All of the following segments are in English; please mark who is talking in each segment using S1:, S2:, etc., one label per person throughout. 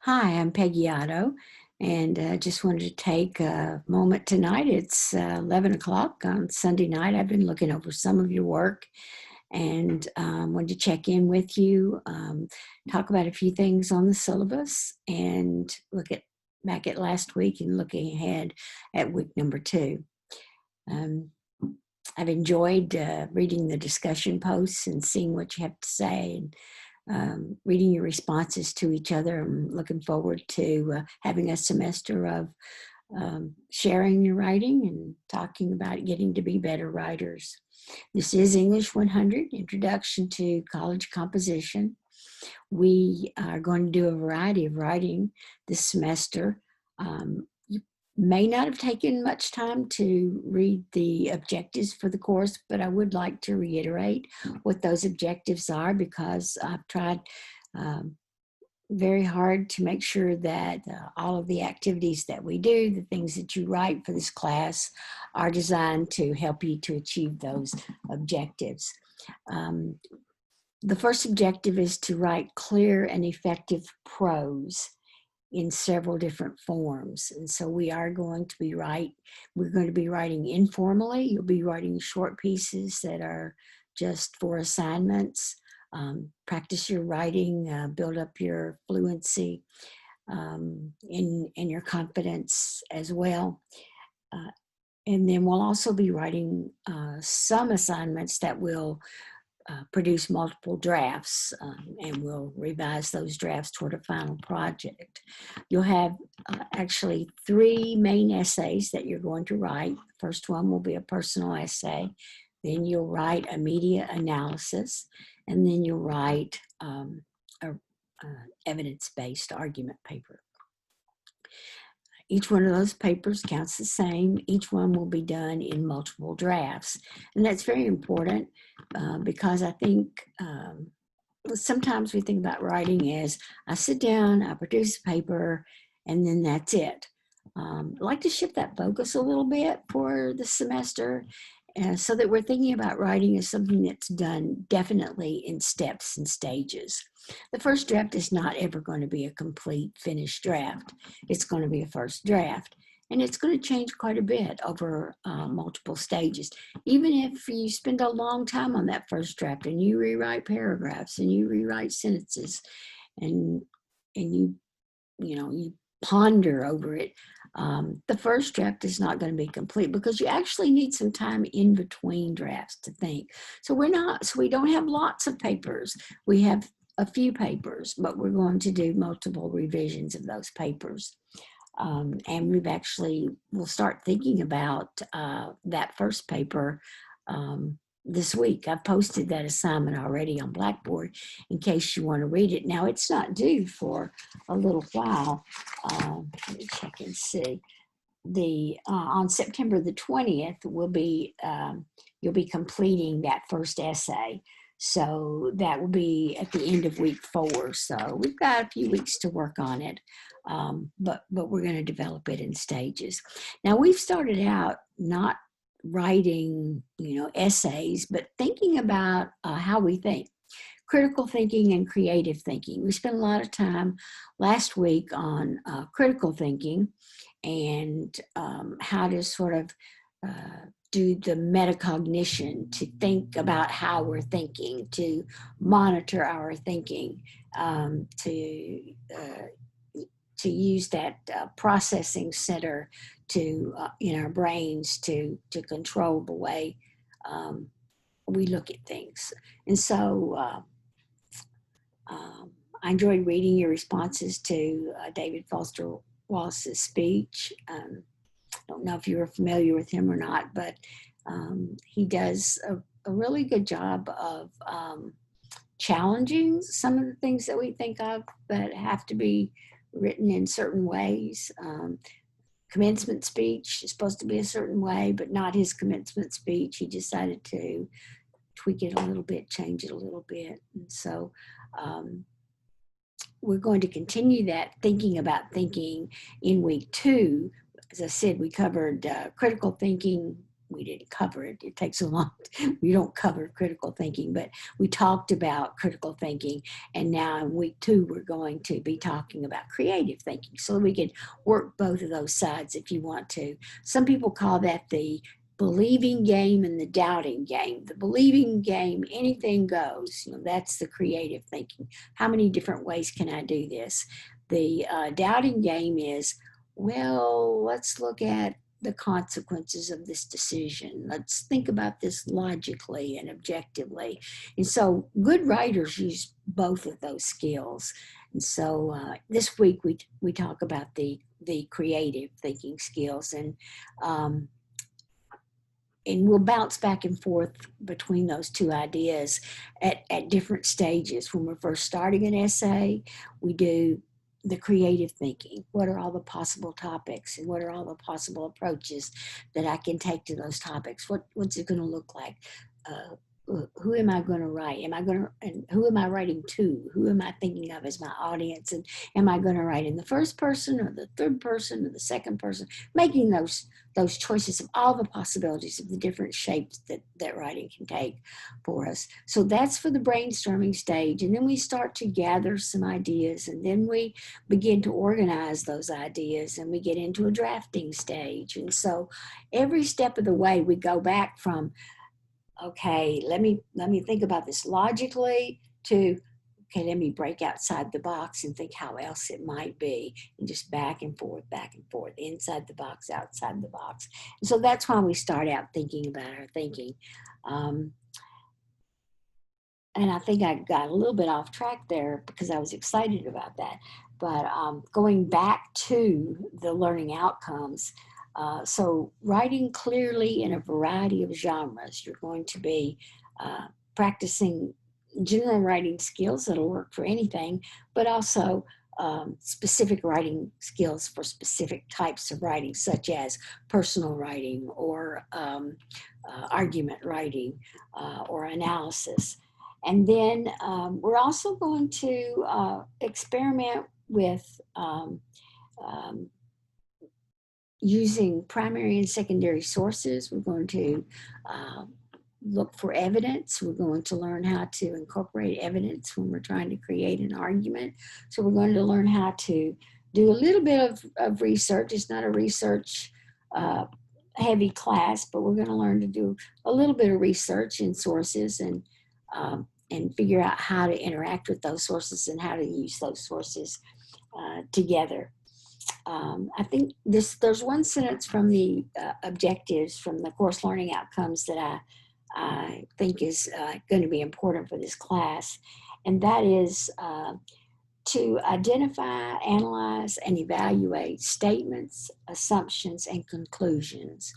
S1: Hi, I'm Peggy Otto, and just wanted to take a moment tonight. It's 11 o'clock on Sunday night. I've been looking over some of your work and wanted to check in with you, talk about a few things on the syllabus, and look at back at last week and looking ahead at week number 2. Um, I've enjoyed reading the discussion posts and seeing what you have to say, and reading your responses to each other. I'm looking forward to having a semester of sharing your writing and talking about getting to be better writers. This is English 100, Introduction to College Composition. We are going to do a variety of writing this semester. You may not have taken much time to read the objectives for the course, but I would like to reiterate what those objectives are because I've tried um, very hard to make sure that all of the activities that we do, the things that you write for this class, are designed to help you to achieve those objectives. Um, the first objective is to write clear and effective prose in several different forms. And so we're going to be writing informally. You'll be writing short pieces that are just for assignments. Practice your writing, build up your fluency in your confidence as well. And then we'll also be writing some assignments that will produce multiple drafts, and we'll revise those drafts toward a final project. You'll have actually 3 main essays that you're going to write. The first one will be a personal essay. Then you'll write a media analysis, and then you'll write a evidence-based argument paper. Each one of those papers counts the same. Each one will be done in multiple drafts. And that's very important because I think sometimes we think about writing as I sit down, I produce a paper, and then that's it. I'd like to shift that focus a little bit for the semester so that we're thinking about writing as something that's done definitely in steps and stages. The first draft is not ever going to be a complete finished draft. It's going to be a first draft, and it's going to change quite a bit over multiple stages. Even if you spend a long time on that first draft and you rewrite paragraphs and you rewrite sentences and you ponder over it, the first draft is not going to be complete because you actually need some time in between drafts to think. So we don't have lots of papers. We have a few papers, but we're going to do multiple revisions of those papers. And we'll start thinking about that first paper this week. I've posted that assignment already on Blackboard in case you want to read it. Now, it's not due for a little while. Let me check and see. On September the 20th you'll be completing that first essay. So that will be at the end of week 4. So we've got a few weeks to work on it, but we're going to develop it in stages. Now, we've started out not writing, essays, but thinking about how we think. Critical thinking and creative thinking. We spent a lot of time last week on critical thinking and how to sort of do the metacognition, to think about how we're thinking, to monitor our thinking, to use that processing center in our brains to control the way we look at things. And so I enjoyed reading your responses to David Foster Wallace's speech. I don't know if you were familiar with him or not, but he does a really good job of challenging some of the things that we think of that have to be written in certain ways. Commencement speech is supposed to be a certain way, but not his commencement speech. He decided to tweak it a little bit, change it a little bit. And so we're going to continue that thinking about thinking in week 2. As I said, we covered critical thinking we didn't cover it. It takes a long, we don't cover critical thinking, but we talked about critical thinking. And now in week 2, we're going to be talking about creative thinking. So we can work both of those sides if you want to. Some people call that the believing game and the doubting game. The believing game, anything goes, that's the creative thinking. How many different ways can I do this? The doubting game is, well, let's look at the consequences of this decision. Let's think about this logically and objectively. And so good writers use both of those skills. And so this week we talk about the creative thinking skills, and we'll bounce back and forth between those two ideas at different stages. When we're first starting an essay, we do the creative thinking. What are all the possible topics, and what are all the possible approaches that I can take to those topics? What's it going to look like? Who am I going to write? And who am I writing to? Who am I thinking of as my audience? And am I going to write in the first person or the third person or the second person? Making those choices of all the possibilities of the different shapes that writing can take for us. So that's for the brainstorming stage. And then we start to gather some ideas, and then we begin to organize those ideas, and we get into a drafting stage. And so every step of the way, we go back from, okay, let me think about this logically, to, okay, let me break outside the box and think how else it might be, and just back and forth, inside the box, outside the box. And so that's why we start out thinking about our thinking. And I think I got a little bit off track there because I was excited about that. But going back to the learning outcomes, so writing clearly in a variety of genres, you're going to be practicing general writing skills that'll work for anything, but also specific writing skills for specific types of writing, such as personal writing or argument writing or analysis. And then we're also going to experiment with using primary and secondary sources. We're going to look for evidence. We're going to learn how to incorporate evidence when we're trying to create an argument. So we're going to learn how to do a little bit of research. It's not a research heavy class, but we're going to learn to do a little bit of research in sources and figure out how to interact with those sources and how to use those sources together. I think there's one sentence from the objectives from the course learning outcomes that I think is going to be important for this class, and that is to identify, analyze, and evaluate statements, assumptions, and conclusions.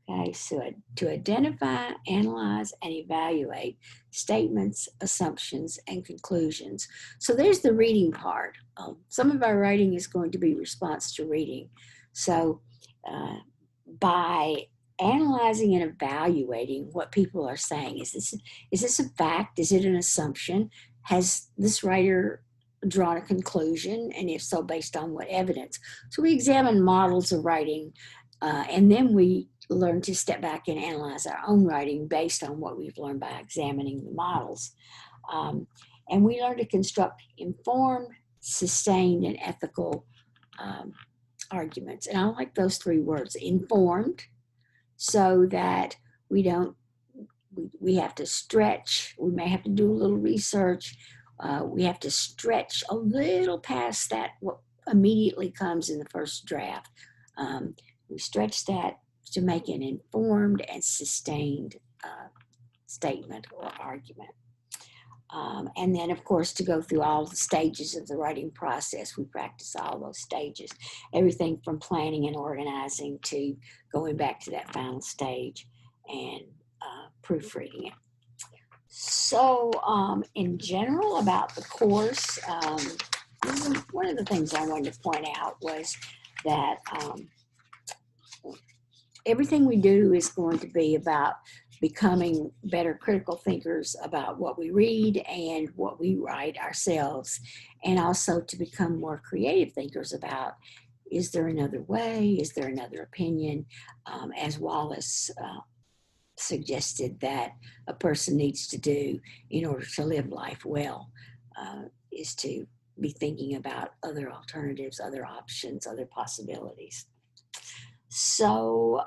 S1: Okay, so to identify, analyze, and evaluate statements, assumptions, and conclusions. So there's the reading part. Some of our writing is going to be response to reading. So by analyzing and evaluating what people are saying, is this a fact? Is it an assumption? Has this writer drawn a conclusion? And if so, based on what evidence? So we examine models of writing, and then we learn to step back and analyze our own writing based on what we've learned by examining the models. And we learn to construct informed, sustained, and ethical arguments. And I like those 3 words: informed, so that we have to stretch. We may have to do a little research. We have to stretch a little past that, what immediately comes in the first draft. We stretch that to make an informed and sustained statement or argument. And then, of course, to go through all the stages of the writing process. We practice all those stages, everything from planning and organizing to going back to that final stage and proofreading it. So in general about the course, one of the things I wanted to point out was that everything we do is going to be about becoming better critical thinkers about what we read and what we write ourselves, and also to become more creative thinkers about is there another way? Is there another opinion? As Wallace suggested that a person needs to do in order to live life well, is to be thinking about other alternatives, other options, other possibilities. So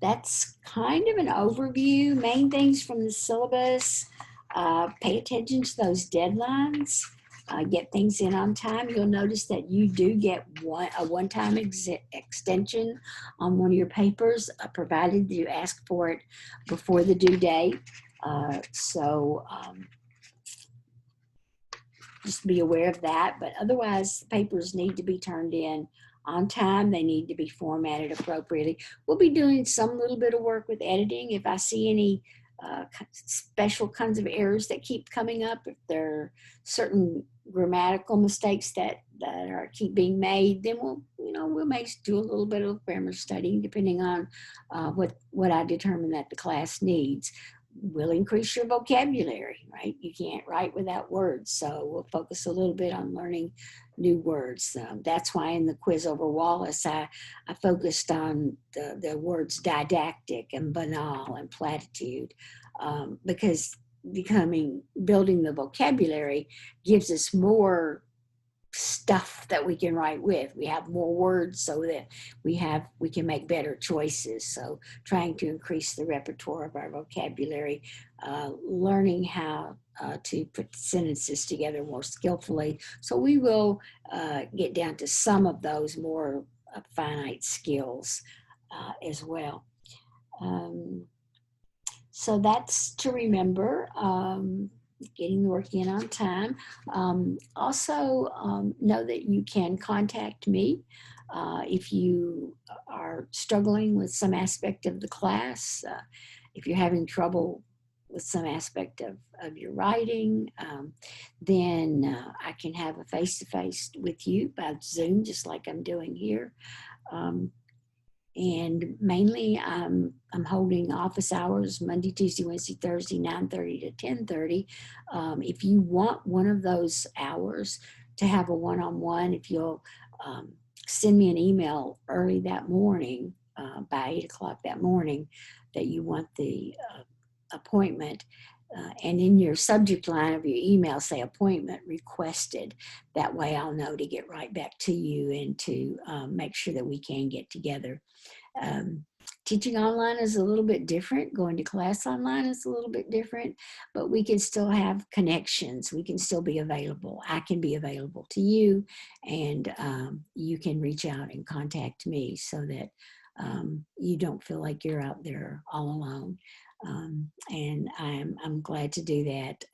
S1: that's kind of an overview, main things from the syllabus. Pay attention to those deadlines. Get things in on time. You'll notice that you do get a one-time extension on one of your papers, provided you ask for it before the due date. So just be aware of that. But otherwise, papers need to be turned in on time. They need to be formatted appropriately. We'll be doing some little bit of work with editing. If I see any special kinds of errors that keep coming up, if there are certain grammatical mistakes that are keep being made, then we'll may do a little bit of grammar studying depending on what I determine that the class needs. Will increase your vocabulary, right? You can't write without words, so we'll focus a little bit on learning new words. That's why in the quiz over Wallace, I focused on the words didactic and banal and platitude, because building the vocabulary gives us more stuff that we can write with. We have more words so that we can make better choices. So trying to increase the repertoire of our vocabulary, learning how to put sentences together more skillfully. So we will get down to some of those more finite skills as well. So that's to remember. Getting the work in on time. Also, know that you can contact me if you are struggling with some aspect of the class, if you're having trouble with some aspect of your writing, then I can have a face-to-face with you by Zoom, just like I'm doing here. And mainly I'm holding office hours Monday, Tuesday, Wednesday, Thursday, 9:30 to 10:30. If you want one of those hours to have a one-on-one, if you'll send me an email early that morning, by 8 o'clock that morning, that you want the appointment, and in your subject line of your email, say appointment requested. That way I'll know to get right back to you and to make sure that we can get together. Teaching online is a little bit different. Going to class online is a little bit different, but we can still have connections. We can still be available. I can be available to you, and you can reach out and contact me so that you don't feel like you're out there all alone. And I'm glad to do that,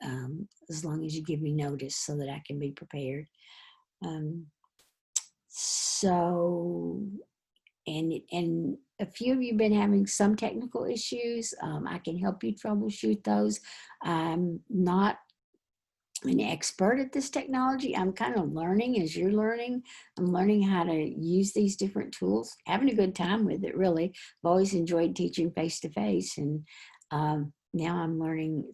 S1: as long as you give me notice so that I can be prepared. So, and a few of you have been having some technical issues. I can help you troubleshoot those. I'm not an expert at this technology. I'm kind of learning as you're learning. I'm learning how to use these different tools, having a good time with it, really. I've always enjoyed teaching face-to-face, and now I'm learning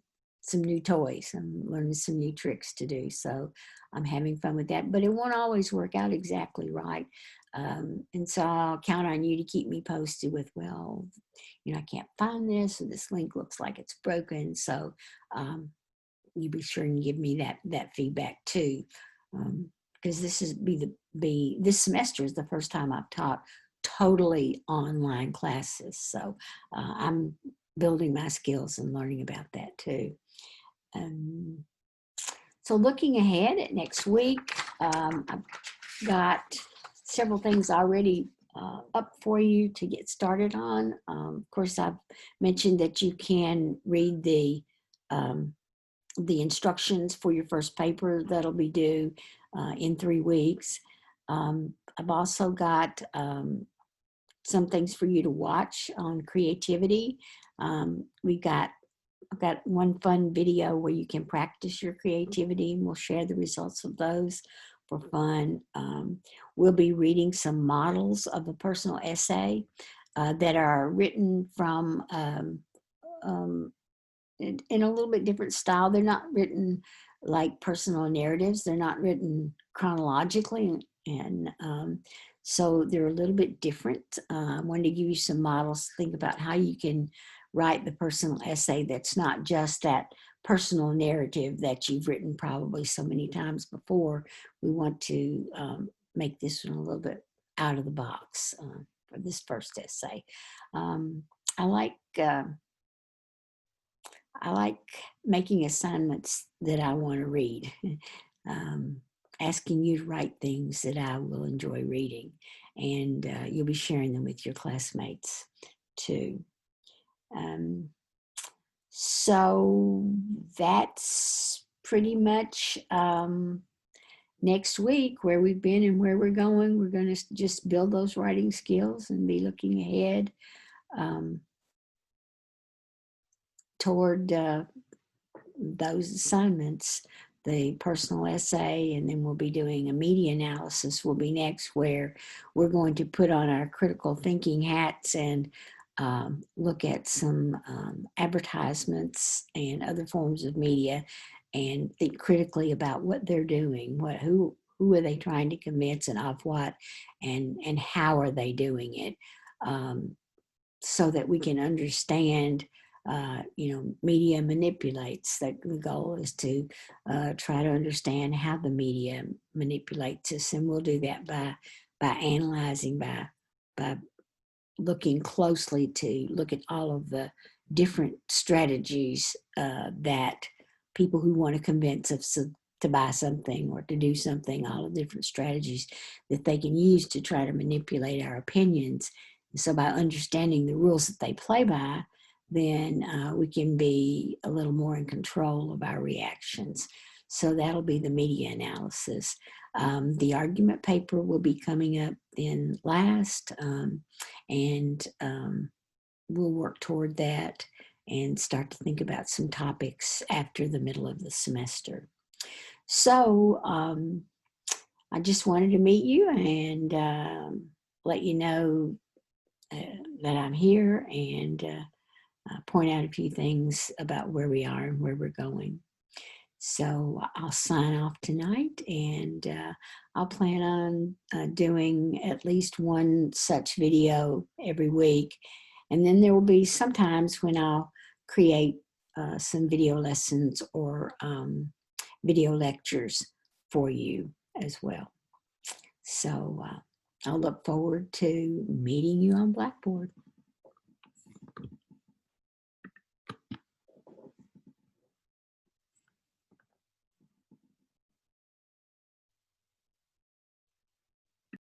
S1: some new toys. I'm learning some new tricks to do. So I'm having fun with that, but it won't always work out exactly right. And so I'll count on you to keep me posted with, well, I can't find this, or this link looks like it's broken. So you be sure and give me that feedback too, because this this semester is the first time I've taught totally online classes. So I'm building my skills and learning about that too. So looking ahead at next week, I've got several things already up for you to get started on. Of course, I've mentioned that you can read the instructions for your first paper that'll be due in 3 weeks. I've also got some things for you to watch on creativity. I've got one fun video where you can practice your creativity, and we'll share the results of those for fun. We'll be reading some models of a personal essay that are written from in a little bit different style. They're not written like personal narratives. They're not written chronologically And so they're a little bit different. I wanted to give you some models to think about how you can write the personal essay that's not just that personal narrative that you've written probably so many times before. We want to make this one a little bit out of the box for this first essay. Um, I like I like making assignments that I want to read, asking you to write things that I will enjoy reading, and you'll be sharing them with your classmates too. Um, so that's pretty much next week where we've been and where we're going. We're going to just build those writing skills and be looking ahead toward those assignments. The personal essay, and then we'll be doing a media analysis will be next, where we're going to put on our critical thinking hats and look at some advertisements and other forms of media and think critically about what they're doing, who are they trying to convince and of what, and how are they doing it, so that we can understand. Media manipulates. That the goal is to try to understand how the media manipulates us, and we'll do that by analyzing, by looking closely to look at all of the different strategies that people who want to convince us to buy something or to do something, all the different strategies that they can use to try to manipulate our opinions. And so by understanding the rules that they play by, then we can be a little more in control of our reactions. So that'll be the media analysis. The argument paper will be coming up then last, and we'll work toward that and start to think about some topics after the middle of the semester. So I just wanted to meet you and let you know that I'm here, and point out a few things about where we are and where we're going. So I'll sign off tonight, and I'll plan on doing at least one such video every week. And then there will be some times when I'll create some video lessons or video lectures for you as well. So I'll look forward to meeting you on Blackboard.